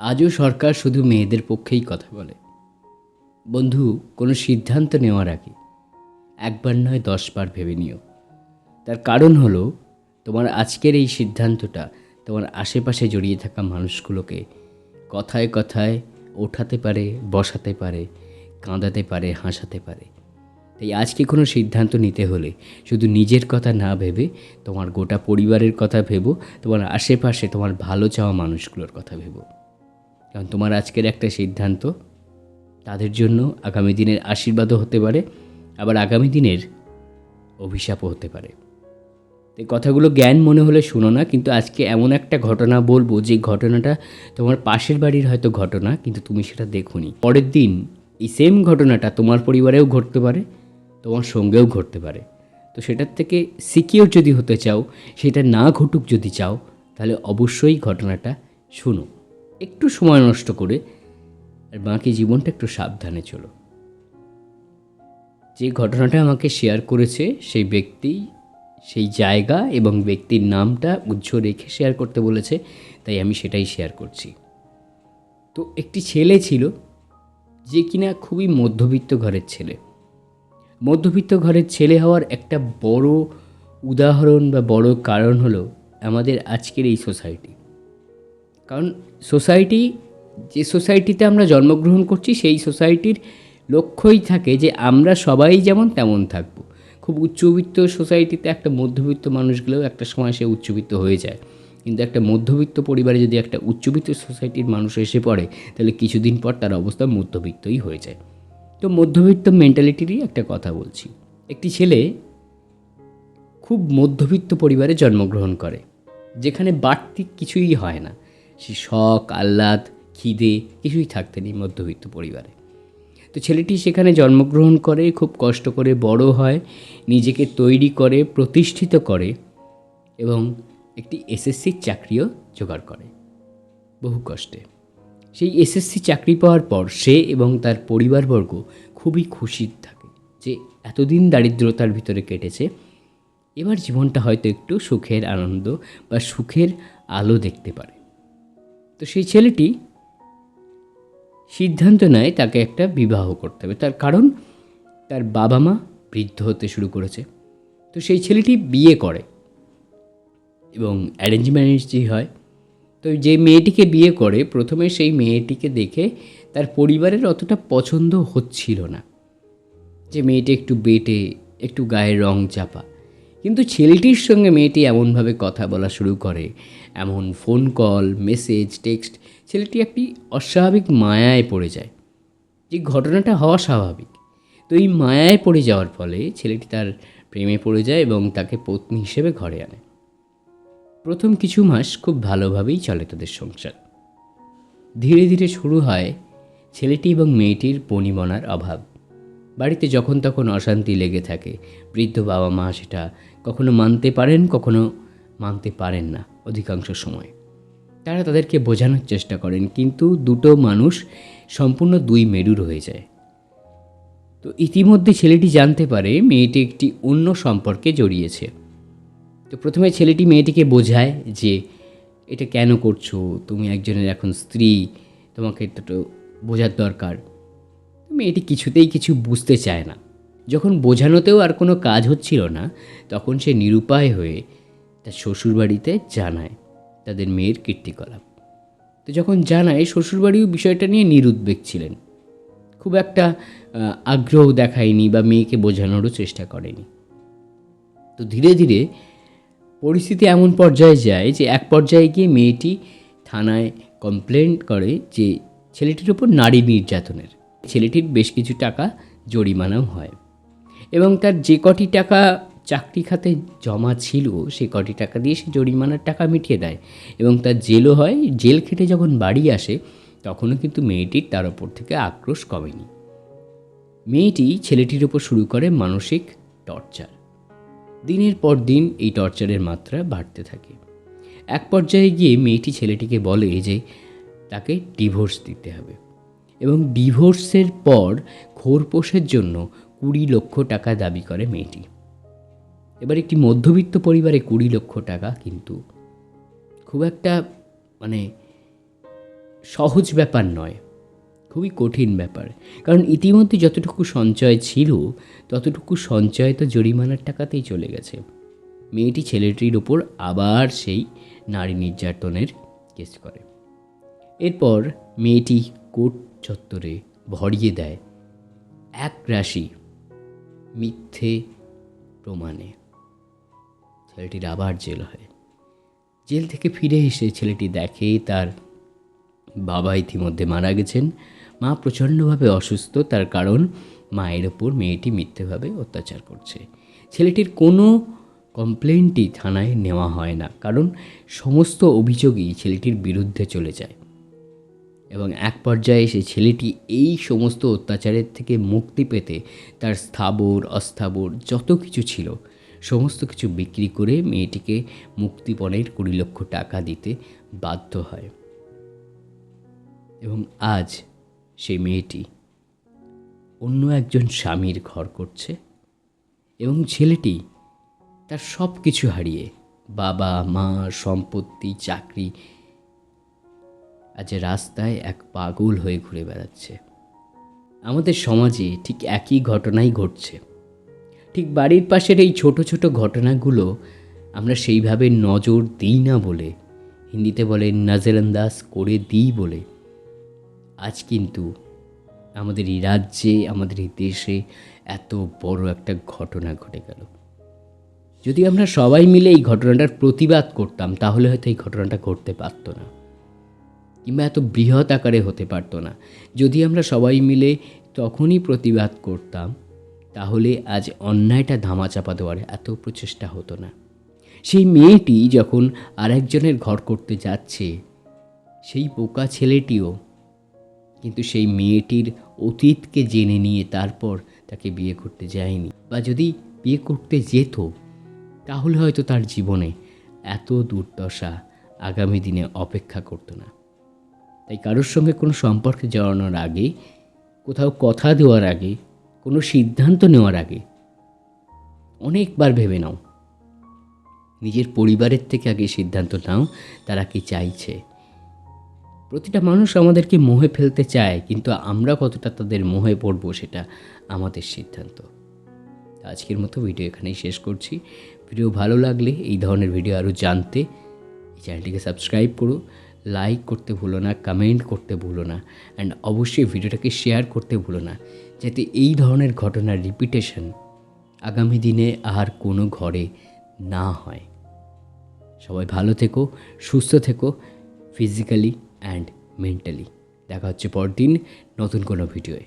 আজও সরকার শুধু মেয়েদের পক্ষেই কথা বলে। বন্ধু, কোনো সিদ্ধান্ত নেওয়ার আগে একবার নয় 10 বার ভেবে নিও। তার কারণ হলো, তোমার আজকের এই সিদ্ধান্তটা তোমার আশেপাশে জড়িয়ে থাকা মানুষগুলোকে কথায় কথায় ওঠাতে পারে, বসাতে পারে, কাঁদাতে পারে, হাসাতে পারে। তাই আজকে কোনো সিদ্ধান্ত নিতে হলে শুধু নিজের কথা না ভেবে তোমার গোটা পরিবারের কথা ভেবো, তোমার আশেপাশে তোমার ভালো চাওয়া মানুষগুলোর কথা ভেবো। কারণ তোমার আজকের একটা সিদ্ধান্ত তাদের জন্য আগামী দিনের আশীর্বাদও হতে পারে, আবার আগামী দিনের অভিশাপও হতে পারে। এই কথাগুলো জ্ঞান মনে হলে শোনো না, কিন্তু আজকে এমন একটা ঘটনা বলবো যে ঘটনাটা তোমার পাশের বাড়ির হয়তো ঘটনা, কিন্তু তুমি সেটা দেখোনি। পরের দিন এই সেম ঘটনাটা তোমার পরিবারেও ঘটতে পারে, তোমার সঙ্গেও ঘটতে পারে। তো সেটার থেকে সিকিওর যদি হতে চাও, সেটা না ঘটুক যদি চাও, তাহলে অবশ্যই ঘটনাটা শোনো, একটু সময় নষ্ট করে, আর বাকি জীবনটা একটু সাবধানে চলো। যে ঘটনাটা আমাকে শেয়ার করেছে সেই ব্যক্তি, সেই জায়গা এবং ব্যক্তির নামটা উজ্জ্ব রেখে শেয়ার করতে বলেছে, তাই আমি সেটাই শেয়ার করছি। তো একটি ছেলে ছিল যে কিনা খুবই মধ্যবিত্ত ঘরের ছেলে। মধ্যবিত্ত ঘরের ছেলে হওয়ার একটা বড় উদাহরণ বা বড় কারণ হলো আমাদের আজকের এই সোসাইটি। কারণ সোসাইটি, যে সোসাইটিতে আমরা জন্মগ্রহণ করছি, সেই সোসাইটির লক্ষ্যই থাকে যে আমরা সবাই যেমন তেমন থাকব। খুব উচ্চবিত্ত সোসাইটিতে একটা মধ্যবিত্ত মানুষগুলোও একটা সময় সে উচ্চবিত্ত হয়ে যায়, কিন্তু একটা মধ্যবিত্ত পরিবারে যদি একটা উচ্চবিত্ত সোসাইটির মানুষ এসে পড়ে, তাহলে কিছুদিন পর তার অবস্থা মধ্যবিত্তই হয়ে যায়। তো মধ্যবিত্ত মেন্টালিটিরই একটা কথা বলছি। একটি ছেলে খুব মধ্যবিত্ত পরিবারে জন্মগ্রহণ করে, যেখানে বাড়তি কিছুই হয় না। সে শখ, আহ্লাদ, খিদে কিছুই থাকতে নেই মধ্যবিত্ত পরিবারে। তো ছেলেটি সেখানে জন্মগ্রহণ করে, খুব কষ্ট করে বড় হয়, নিজেকে তৈরি করে, প্রতিষ্ঠিত করে এবং একটি এসএসসির চাকরিও জোগাড় করে বহু কষ্টে। সেই এসএসসি চাকরি পাওয়ার পর সে এবং তার পরিবারবর্গ খুবই খুশি থাকে যে এতদিন দারিদ্রতার ভিতরে কেটেছে, এবার জীবনটা হয়তো একটু সুখের আনন্দ বা সুখের আলো দেখতে পারে। তো সেই ছেলেটি সিদ্ধান্ত নেয় তাকে একটা বিবাহ করতে হবে। তার কারণ তার বাবা মা বৃদ্ধ হতে শুরু করেছে। তো সেই ছেলেটি বিয়ে করে এবং অ্যারেঞ্জ ম্যারেজই হয়। তো যে মেয়েটিকে বিয়ে করে, প্রথমে সেই মেয়েটিকে দেখে তার পরিবারের অতটা পছন্দ হচ্ছিল না, যে মেয়েটি একটু বেঁটে, একটু গায়ের রং চাপা। কিন্তু ছেলেটির সঙ্গে মেয়েটি এমনভাবে কথা বলা শুরু করে, এমন ফোন কল, মেসেজ, টেক্সট, ছেলেটি একটি অস্বাভাবিক মায়ায় পড়ে যায়। যে ঘটনাটা হওয়া স্বাভাবিক। তো এই মায়ায় পড়ে যাওয়ার ফলে ছেলেটি তার প্রেমে পড়ে যায় এবং তাকে পত্নী হিসেবে ঘরে আনে। প্রথম কিছু মাস খুব ভালোভাবেই চলে তাদের সংসার। ধীরে ধীরে শুরু হয় ছেলেটি এবং মেয়েটির বনিবনার অভাব। বাড়িতে যখন তখন অশান্তি লেগে থাকে। বৃদ্ধ বাবা মা সেটা কখনো মানতে পারেন, কখনো মানতে পারেন না। অধিকাংশ সময় তারা তাদেরকে বোঝানোর চেষ্টা করেন, কিন্তু দুটো মানুষ সম্পূর্ণ দুই মেরুর হয়ে যায়। তো ইতিমধ্যে ছেলেটি জানতে পারে মেয়েটি একটি অন্য সম্পর্কে জড়িয়েছে। তো প্রথমে ছেলেটি মেয়েটিকে বোঝায় যে এটা কেন করছো, তুমি একজনের এখন স্ত্রী, তোমাকে তো বোঝার দরকার। মেয়েটি কিছুতেই কিছু বুঝতে চায় না। যখন বোঝানোতেও আর কোনো কাজ হচ্ছিল না, তখন সে নিরুপায় হয়ে তার শ্বশুরবাড়িতে জানায় তাদের মেয়ের কীর্তিকলাপ। তো যখন জানায়, শ্বশুরবাড়িও বিষয়টা নিয়ে নিরুদ্বেগ ছিলেন, খুব একটা আগ্রহ দেখায়নি বা মেয়েকে বোঝানোরও চেষ্টা করেনি। তো ধীরে ধীরে পরিস্থিতি এমন পর্যায়ে যায় যে এক পর্যায়ে গিয়ে মেয়েটি থানায় কমপ্লেন করে যে ছেলেটির ওপর নারী নির্যাতনের। ছেলেটির বেশ কিছু টাকা জরিমানাও হয় এবং তার যে কটি টাকা চাকরি খাতে জমা ছিল, সে কটি টাকা দিয়ে সে জরিমানার টাকা মিটিয়ে দেয় এবং তার জেলও হয়। জেল খেটে যখন বাড়ি আসে, তখনও কিন্তু মেয়েটির তার ওপর থেকে আক্রোশ কমেনি। মেয়েটি ছেলেটির ওপর শুরু করে মানসিক টর্চার। দিনের পর দিন এই টর্চারের মাত্রা বাড়তে থাকে। এক পর্যায়ে গিয়ে মেয়েটি ছেলেটিকে বলে যে তাকে ডিভোর্স দিতে হবে এবং ডিভোর্সের পর খোরপোশের জন্য 20 লক্ষ টাকা দাবি করে মেয়েটি। এবার একটি মধ্যবিত্ত পরিবারে 20 লক্ষ টাকা কিন্তু খুব একটা সহজ ব্যাপার নয়, খুবই কঠিন ব্যাপার। কারণ ইতিমধ্যে যতটুকু সঞ্চয় ছিল ততটুকু সঞ্চয় তো জরিমানার টাকাতেই চলে গেছে। মেয়েটি ছেলেটির ওপর আবার সেই নারী নির্যাতনের কেস করে। এরপর মেয়েটি কোর্ট চত্বরে ভরিয়ে দেয় এক রাশি মিথ্যে প্রমাণে। ছেলেটির আবার জেল হয়। জেল থেকে ফিরে এসে ছেলেটি দেখে তার বাবা ইতিমধ্যে মারা গেছেন, মা প্রচণ্ডভাবে অসুস্থ, তার কারণ মায়ের ওপর মেয়েটি মিথ্যেভাবে অত্যাচার করছে। ছেলেটির কোনো কমপ্লেন্টই থানায় নেওয়া হয় না, কারণ সমস্ত অভিযোগই ছেলেটির বিরুদ্ধে চলে যায়। এবং এক পর্যায়ে সে ছেলেটি এই সমস্ত অত্যাচারের থেকে মুক্তি পেতে তার স্থাবর অস্থাবর যত কিছু ছিল সমস্ত কিছু বিক্রি করে মেয়েটিকে মুক্তিপণের 20 লক্ষ টাকা দিতে বাধ্য হয়। এবং আজ সেই মেয়েটি অন্য একজন স্বামীর ঘর করছে এবং ছেলেটি তার সব কিছু হারিয়ে, বাবা মা, সম্পত্তি, চাকরি, আজ রাস্তায় এক পাগল হয়ে ঘুরে বেড়াচ্ছে। আমাদের সমাজে ঠিক একই ঘটনাই ঘটছে। ঠিক বাড়ির পাশের এই ছোট ছোট ঘটনাগুলো আমরা সেইভাবে নজর দিই না বলে, হিন্দিতে বলে নজরআন্দাজ করে দিই বলে, আজ কিন্তু আমাদের এই রাজ্যে, আমাদের এই দেশে এত বড় একটা ঘটনা ঘটে গেল। যদি আমরা সবাই মিলে এই ঘটনাটার প্রতিবাদ করতাম তাহলে হয়তো এই ঘটনাটা ঘটতে পারতো না, কিংবা এত বৃহৎ আকারে হতে পারতো না। যদি আমরা সবাই মিলে তখনই প্রতিবাদ করতাম তাহলে আজ অন্যায়টা ধামাচাপা দেওয়ার এত প্রচেষ্টা হতো না। সেই মেয়েটি যখন আরেকজনের ঘর করতে যাচ্ছে, সেই বোকা ছেলেটিও কিন্তু সেই মেয়েটির অতীতকে জেনে নিয়ে তারপর তাকে বিয়ে করতে যায়নি, বা যদি বিয়ে করতে যেত তাহলে হয়তো তার জীবনে এত দুর্দশা আগামী দিনে অপেক্ষা করতো না। তাই কারোর সঙ্গে কোনো সম্পর্কে জড়ানোর আগে, কোথাও কথা দেওয়ার আগে, কোনো সিদ্ধান্ত নেওয়ার আগে অনেকবার ভেবে নাও। নিজের পরিবারের থেকে আগে সিদ্ধান্ত নাও তারা কি চাইছে। প্রতিটা মানুষ আমাদেরকে মোহে ফেলতে চায়, কিন্তু আমরা কতটা তাদের মোহে পড়বো সেটা আমাদের সিদ্ধান্ত। আজকের মতো ভিডিও এখানেই শেষ করছি। ভিডিও ভালো লাগলে, এই ধরনের ভিডিও আরও জানতে এই চ্যানেলটিকে সাবস্ক্রাইব করো, লাইক করতে ভুলো না, কমেন্ট করতে ভুলো না, অ্যান্ড অবশ্যই ভিডিওটাকে শেয়ার করতে ভুলো না, যাতে এই ধরনের ঘটনার রিপিটেশন আগামী দিনে আর কোনো ঘরে না হয়। সবাই ভালো থেকো, সুস্থ থেকো, ফিজিক্যালি অ্যান্ড মেন্টালি। দেখা হচ্ছে পরদিন নতুন কোনো ভিডিওয়ে।